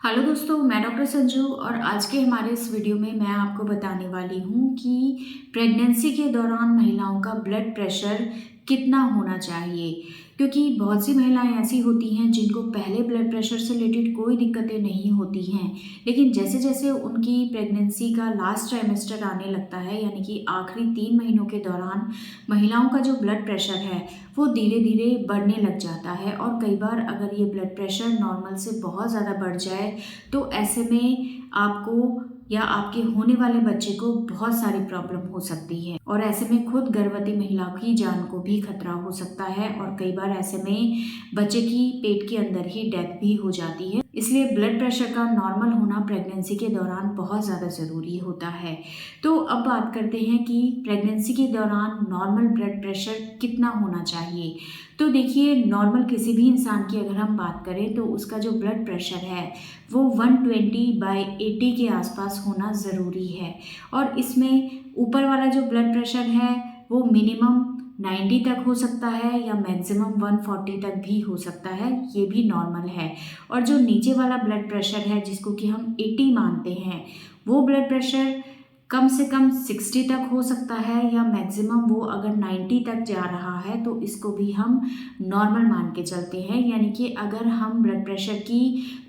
Hello दोस्तों, मैं doctor Sanju और आज के हमारे इस वीडियो में मैं आपको बताने वाली हूँ कि प्रेगनेंसी के दौरान महिलाओं का ब्लड प्रेशर कितना होना चाहिए। क्योंकि बहुत सी महिलाएं ऐसी होती हैं जिनको पहले ब्लड प्रेशर से रिलेटेड कोई दिक्कतें नहीं होती हैं, लेकिन जैसे जैसे उनकी प्रेगनेंसी का लास्ट ट्राइमेस्टर आने लगता है, यानी कि आखिरी 3 महीनों के दौरान महिलाओं का जो ब्लड प्रेशर है वो धीरे धीरे बढ़ने लग जाता है। और कई बार अगर ये ब्लड प्रेशर नॉर्मल से बहुत ज़्यादा बढ़ जाए तो ऐसे में आपको या आपके होने वाले बच्चे को बहुत सारी प्रॉब्लम हो सकती है और ऐसे में खुद गर्भवती महिला की जान को भी खतरा हो सकता है और कई बार ऐसे में बच्चे की पेट के अंदर ही डेथ भी हो जाती है। इसलिए ब्लड प्रेशर का नॉर्मल होना प्रेगनेंसी के दौरान बहुत ज़्यादा ज़रूरी होता है। तो अब बात करते हैं कि प्रेगनेंसी के दौरान नॉर्मल ब्लड प्रेशर कितना होना चाहिए। तो देखिए, नॉर्मल किसी भी इंसान की अगर हम बात करें तो उसका जो ब्लड प्रेशर है वो 120/80 के आसपास होना ज़रूरी है। और इसमें ऊपर वाला जो ब्लड प्रेशर है वो मिनिमम 90 तक हो सकता है या मैक्सिमम 140 तक भी हो सकता है, ये भी नॉर्मल है। और जो नीचे वाला ब्लड प्रेशर है जिसको कि हम 80 मानते हैं, वो ब्लड प्रेशर कम से कम 60 तक हो सकता है या मैक्सिमम वो अगर 90 तक जा रहा है तो इसको भी हम नॉर्मल मान के चलते हैं। यानी कि अगर हम ब्लड प्रेशर की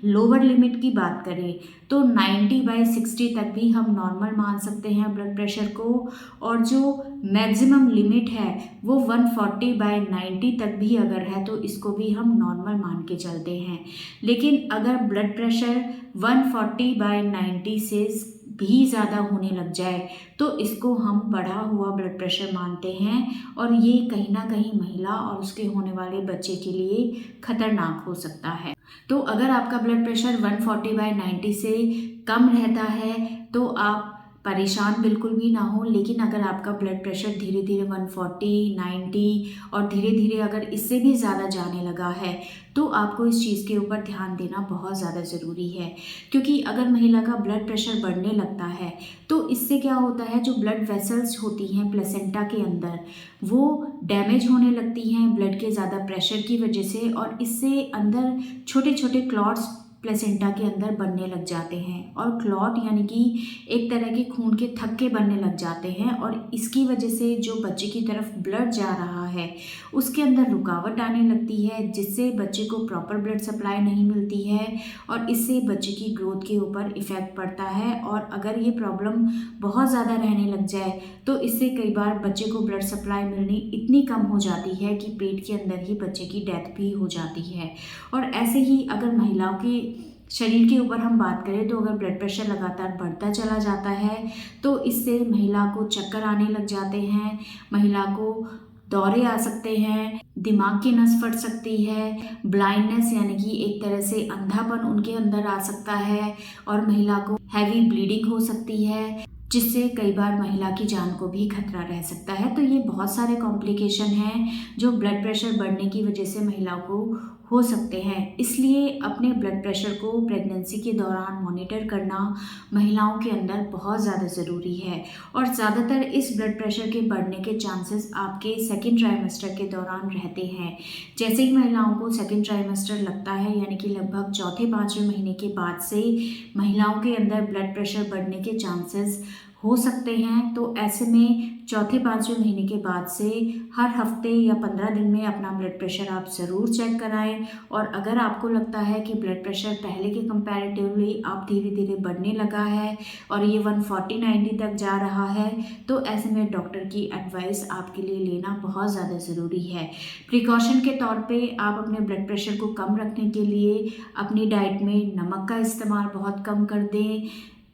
लोअर लिमिट की बात करें तो 90/60 तक भी हम नॉर्मल मान सकते हैं ब्लड प्रेशर को। और जो मैक्सिमम लिमिट है वो 140/90 तक भी अगर है तो इसको भी हम नॉर्मल मान के चलते हैं। लेकिन अगर ब्लड प्रेशर 140/90 से भी ज़्यादा होने लग जाए तो इसको हम बढ़ा हुआ ब्लड प्रेशर मानते हैं और ये कहीं ना कहीं महिला और उसके होने वाले बच्चे के लिए खतरनाक हो सकता है। तो अगर आपका ब्लड प्रेशर 140/90 से कम रहता है तो आप परेशान बिल्कुल भी ना हो। लेकिन अगर आपका ब्लड प्रेशर धीरे धीरे 140, 90 और धीरे धीरे अगर इससे भी ज़्यादा जाने लगा है तो आपको इस चीज़ के ऊपर ध्यान देना बहुत ज़्यादा ज़रूरी है। क्योंकि अगर महिला का ब्लड प्रेशर बढ़ने लगता है तो इससे क्या होता है, जो ब्लड वेसल्स होती हैं प्लेसेंटा के अंदर वो डैमेज होने लगती हैं ब्लड के ज़्यादा प्रेशर की वजह से, और इससे अंदर छोटे छोटे क्लॉट्स प्लेसेंटा के अंदर बनने लग जाते हैं। और क्लॉट यानी कि एक तरह के खून के थक्के बनने लग जाते हैं और इसकी वजह से जो बच्चे की तरफ ब्लड जा रहा है उसके अंदर रुकावट आने लगती है, जिससे बच्चे को प्रॉपर ब्लड सप्लाई नहीं मिलती है और इससे बच्चे की ग्रोथ के ऊपर इफ़ेक्ट पड़ता है। और अगर ये प्रॉब्लम बहुत ज़्यादा रहने लग जाए तो इससे कई बार बच्चे को ब्लड सप्लाई मिलनी इतनी कम हो जाती है कि पेट के अंदर ही बच्चे की डेथ भी हो जाती है। और ऐसे ही अगर महिलाओं के शरीर के ऊपर हम बात करें तो अगर ब्लड प्रेशर लगातार बढ़ता चला जाता है तो इससे महिला को चक्कर आने लग जाते हैं, महिला को दौरे आ सकते हैं, दिमाग की नस फट सकती है, ब्लाइंडनेस यानी कि एक तरह से अंधापन उनके अंदर आ सकता है और महिला को हैवी ब्लीडिंग हो सकती है, जिससे कई बार महिला की जान को भी खतरा रह सकता है। तो ये बहुत सारे कॉम्प्लिकेशन हैं जो ब्लड प्रेशर बढ़ने की वजह से महिलाओं को हो सकते हैं। इसलिए अपने ब्लड प्रेशर को प्रेगनेंसी के दौरान मॉनिटर करना महिलाओं के अंदर बहुत ज़्यादा ज़रूरी है। और ज़्यादातर इस ब्लड प्रेशर के बढ़ने के चांसेस आपके सेकेंड ट्राइमेस्टर के दौरान रहते हैं। जैसे ही महिलाओं को सेकेंड ट्राइमेस्टर लगता है, यानी कि लगभग चौथे 5वें महीने के बाद से महिलाओं के अंदर ब्लड प्रेशर बढ़ने के चांसेस हो सकते हैं। तो ऐसे में चौथे 5वें महीने के बाद से हर हफ्ते या 15 दिन में अपना ब्लड प्रेशर आप ज़रूर चेक कराएं। और अगर आपको लगता है कि ब्लड प्रेशर पहले के कंपैरेटिवली आप धीरे धीरे बढ़ने लगा है और ये 140/90 तक जा रहा है तो ऐसे में डॉक्टर की एडवाइस आपके लिए लेना बहुत ज़्यादा ज़रूरी है। प्रिकॉशन के तौर पे आप अपने ब्लड प्रेशर को कम रखने के लिए अपनी डाइट में नमक का इस्तेमाल बहुत कम कर दें।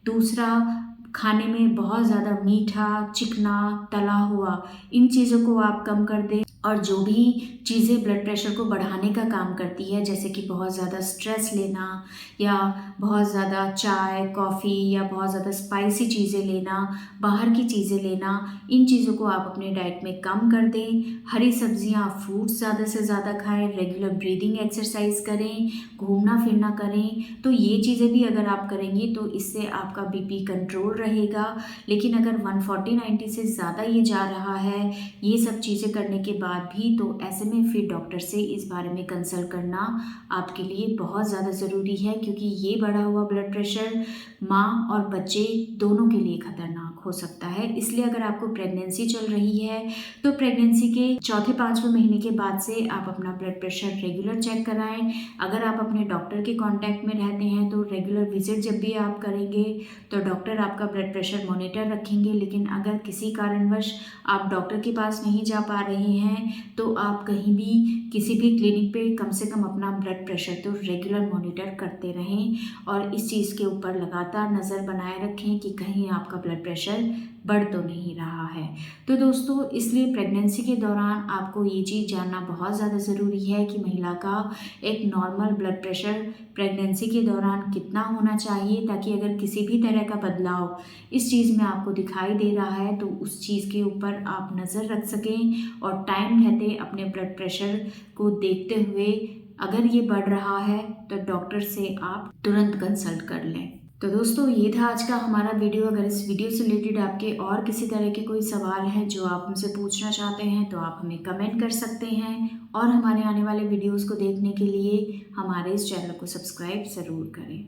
दूसरा, खाने में बहुत ज़्यादा मीठा, चिकना, तला हुआ इन चीज़ों को आप कम कर दें। और जो भी चीज़ें ब्लड प्रेशर को बढ़ाने का काम करती है, जैसे कि बहुत ज़्यादा स्ट्रेस लेना या बहुत ज़्यादा चाय, कॉफ़ी या बहुत ज़्यादा स्पाइसी चीज़ें लेना, बाहर की चीज़ें लेना, इन चीज़ों को आप अपने डाइट में कम कर दें। हरी सब्जियां, फ्रूट्स ज़्यादा से ज़्यादा खाएं, रेगुलर ब्रीदिंग एक्सरसाइज करें, घूमना फिरना करें। तो ये चीज़ें भी अगर आप करेंगी तो इससे आपका बीपी कंट्रोल रहेगा। लेकिन अगर 140/90 से ज़्यादा ये जा रहा है, ये सब चीज़ें करने के बाद बाद भी, तो ऐसे में फिर डॉक्टर से इस बारे में कंसल्ट करना आपके लिए बहुत ज़्यादा ज़रूरी है, क्योंकि ये बढ़ा हुआ ब्लड प्रेशर माँ और बच्चे दोनों के लिए खतरनाक हो सकता है। इसलिए अगर आपको प्रेगनेंसी चल रही है तो प्रेगनेंसी के चौथे 5वें महीने के बाद से आप अपना ब्लड प्रेशर रेगुलर चेक कराएं। अगर आप अपने डॉक्टर के कांटेक्ट में रहते हैं तो रेगुलर विजिट जब भी आप करेंगे तो डॉक्टर आपका ब्लड प्रेशर मॉनिटर रखेंगे। लेकिन अगर किसी कारणवश आप डॉक्टर के पास नहीं जा पा रहे हैं तो आप कहीं भी किसी भी क्लिनिक पे कम से कम अपना ब्लड प्रेशर तो रेगुलर मॉनिटर करते रहें और इस चीज़ के ऊपर लगातार नज़र बनाए रखें कि कहीं आपका ब्लड प्रेशर बढ़ तो नहीं रहा है। तो दोस्तों, इसलिए प्रेगनेंसी के दौरान आपको ये चीज़ जानना बहुत ज़्यादा ज़रूरी है कि महिला का एक नॉर्मल ब्लड प्रेशर प्रेगनेंसी के दौरान कितना होना चाहिए, ताकि अगर किसी भी तरह का बदलाव इस चीज़ में आपको दिखाई दे रहा है तो उस चीज़ के ऊपर आप नज़र रख सकें और टाइम रहते अपने ब्लड प्रेशर को देखते हुए अगर ये बढ़ रहा है तो डॉक्टर से आप तुरंत कंसल्ट कर लें। तो दोस्तों, ये था आज का हमारा वीडियो। अगर इस वीडियो से रिलेटेड आपके और किसी तरह के कोई सवाल हैं जो आप हमसे पूछना चाहते हैं तो आप हमें कमेंट कर सकते हैं और हमारे आने वाले वीडियोस को देखने के लिए हमारे इस चैनल को सब्सक्राइब ज़रूर करें।